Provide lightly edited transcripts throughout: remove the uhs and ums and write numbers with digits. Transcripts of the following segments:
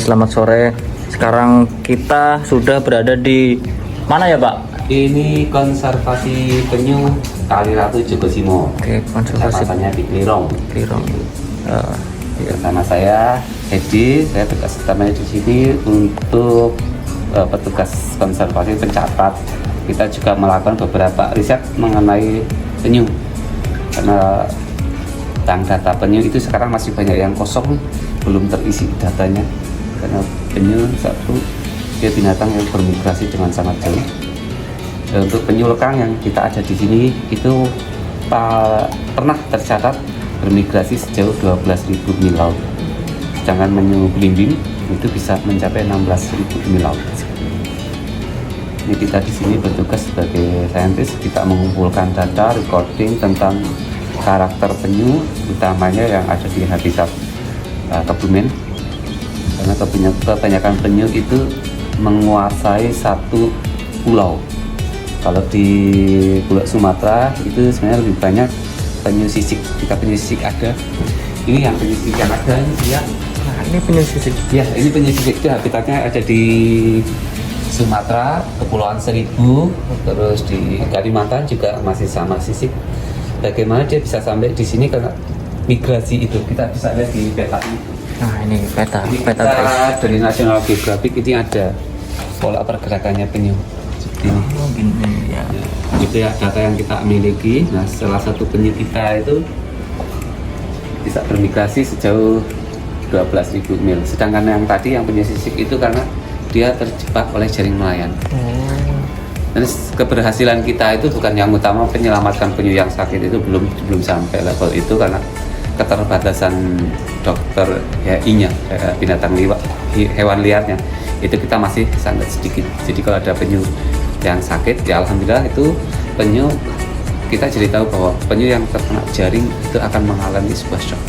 selamat sore. Sekarang kita sudah berada di mana ya, Pak? Ini konservasi penyu Kali Ratu Jogosimo. Oke, konservasi Kecamatannya di Klirong. Klirong. Bersama saya Edi, saya tugas utamanya di sini untuk petugas konservasi pencatat. Kita juga melakukan beberapa riset mengenai penyu. Karena bank data penyu itu sekarang masih banyak yang kosong, belum terisi datanya. Karena penyu satu dia binatang yang bermigrasi dengan sangat jauh. Dan untuk penyu lekang yang kita ada di sini itu pernah tercatat bermigrasi sejauh 12.000 mil laut. Sedangkan penyu belimbing itu bisa mencapai 16.000 mil laut. Ini kita di sini bertugas sebagai saintis, kita mengumpulkan data recording tentang karakter penyu, utamanya yang ada di habitat Kebumen. Karena kebanyakan penyu itu menguasai satu pulau. Kalau di Pulau Sumatera itu sebenarnya lebih banyak penyu sisik. Jika penyu sisik ada, ini yang penyu sisik yang ada ini dia. Nah, ini penyu sisik. Ya, ini penyu sisik itu habitatnya ada di Sumatera, Kepulauan Seribu, terus di Kalimantan juga masih sama sisik. Bagaimana dia bisa sampai di sini karena migrasi itu kita bisa lihat di peta ini. Nah, ini peta Kita guys. dari National Geographic ini ada pola pergerakannya penyu seperti ini. Oh, gini ya. Itu ya data yang kita miliki. Nah, salah satu penyu kita itu bisa bermigrasi sejauh 12.000 mil. Sedangkan yang tadi yang penyu sisik itu karena dia terjebak oleh jaring nelayan. Dan keberhasilan kita itu bukan yang utama menyelamatkan penyu yang sakit itu belum sampai level itu karena keterbatasan dokter HI-nya, binatang liar, hewan liarnya itu kita masih sangat sedikit. Jadi kalau ada penyu yang sakit, ya alhamdulillah itu penyu kita jadi tahu bahwa penyu yang terkena jaring itu akan mengalami sebuah shock.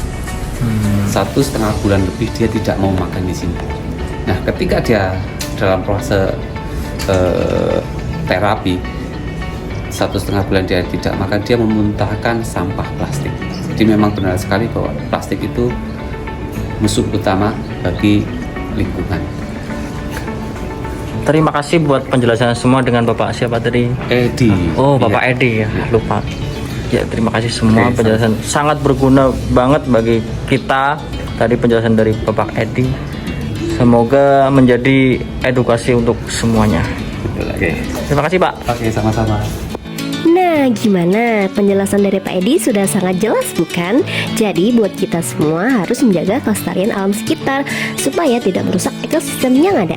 1,5 bulan lebih dia tidak mau makan di sini. Nah, ketika dia dalam proses terapi 1,5 bulan dia tidak makan, dia memuntahkan sampah plastik. Jadi memang benar sekali bahwa plastik itu musuh utama bagi lingkungan. Terima kasih buat penjelasan semua dengan Bapak siapa tadi? Edi. Oh, Bapak Iya. Edi ya, lupa. Ya, terima kasih semua Oke, penjelasan sangat berguna banget bagi kita. Tadi penjelasan dari Bapak Edi. Semoga menjadi edukasi untuk semuanya. Oke. Terima kasih, Pak. Oke, sama-sama. Nah, gimana? Penjelasan dari Pak Edi sudah sangat jelas bukan? Jadi buat kita semua harus menjaga kelestarian alam sekitar supaya tidak merusak ekosistem yang ada.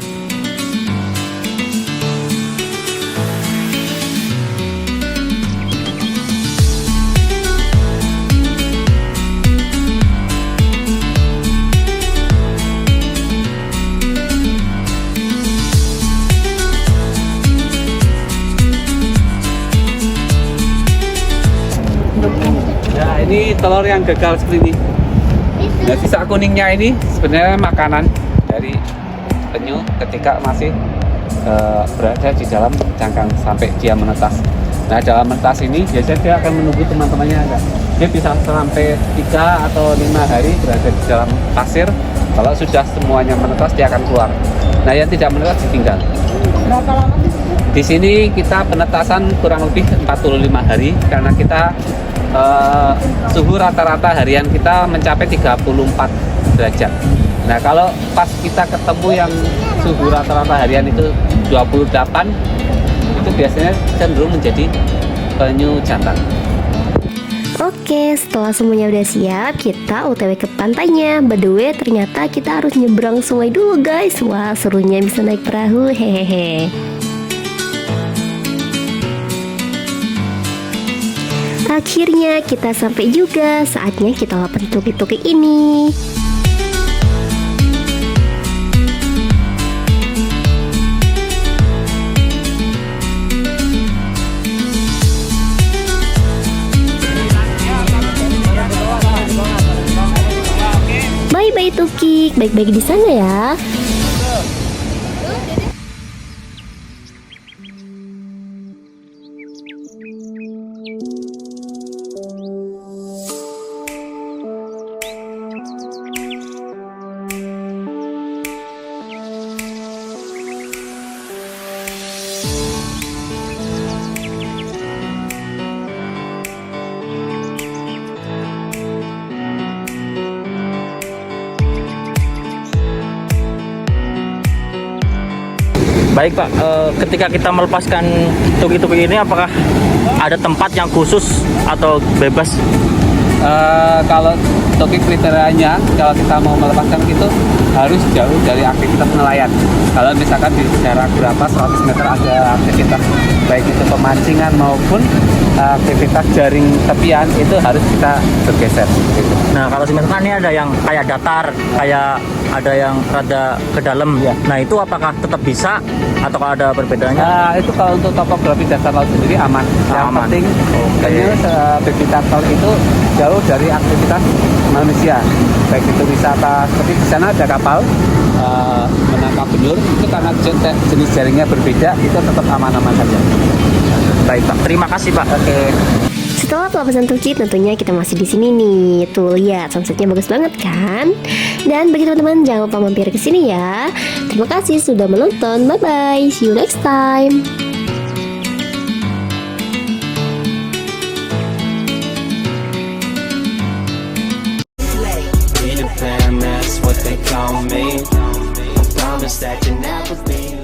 Ya, ini telur yang gagal seperti ini. Nah, sisa kuningnya ini sebenarnya makanan dari penyu ketika masih berada di dalam cangkang sampai dia menetas. Nah, dalam menetas ini biasanya dia akan menunggu teman-temannya enggak. Dia bisa sampai 3 atau 5 hari berada di dalam pasir. Kalau sudah semuanya menetas, dia akan keluar. Nah, yang tidak menetas ditinggal. Berapa lama di sini? Di sini kita penetasan kurang lebih 45 hari karena kita suhu rata-rata harian kita mencapai 34 derajat. Nah, kalau pas kita ketemu yang suhu rata-rata harian itu 28, itu biasanya cenderung menjadi penyu jantan. Oke, setelah semuanya udah siap, kita OTW ke pantainya. By the way, ternyata kita harus nyebrang sungai dulu guys. Wah, serunya bisa naik perahu, hehehe. Akhirnya kita sampai juga, saatnya kita lapar tuki-tuki ini. Bye-bye Tukik, baik-baik di sana ya. Baik Pak, ketika kita melepaskan tuki-tuki ini apakah ada tempat yang khusus atau bebas? Kalau topik kriterianya, kalau kita mau melepaskan itu harus jauh dari aktivitas nelayan. Kalau misalkan di jarak berapa 100 meter ada aktivitas baik itu pemancingan maupun aktivitas jaring tepian, itu harus kita bergeser. Gitu. Nah kalau misalkan ini ada yang kayak datar, kayak ada yang rada ke dalam ya. Nah itu apakah tetap bisa atau ada perbedaannya? Itu kalau untuk topografi dasar laut sendiri aman. Yang Aman. penting baby turtle itu jauh dari aktivitas manusia. Baik itu wisata, seperti di sana ada kapal menangkap benur, itu karena jenis jaringnya berbeda, itu tetap aman-aman saja. Baik Pak, terima kasih Pak. Oke. Setelah pelepasan tuki tentunya kita masih di sini nih. Tuh lihat sunsetnya bagus banget kan? Dan bagi teman-teman jangan lupa mampir ke sini ya. Terima kasih sudah menonton. Bye bye. See you next time. Peter Pan, that's what they call me. I promise that you'll never be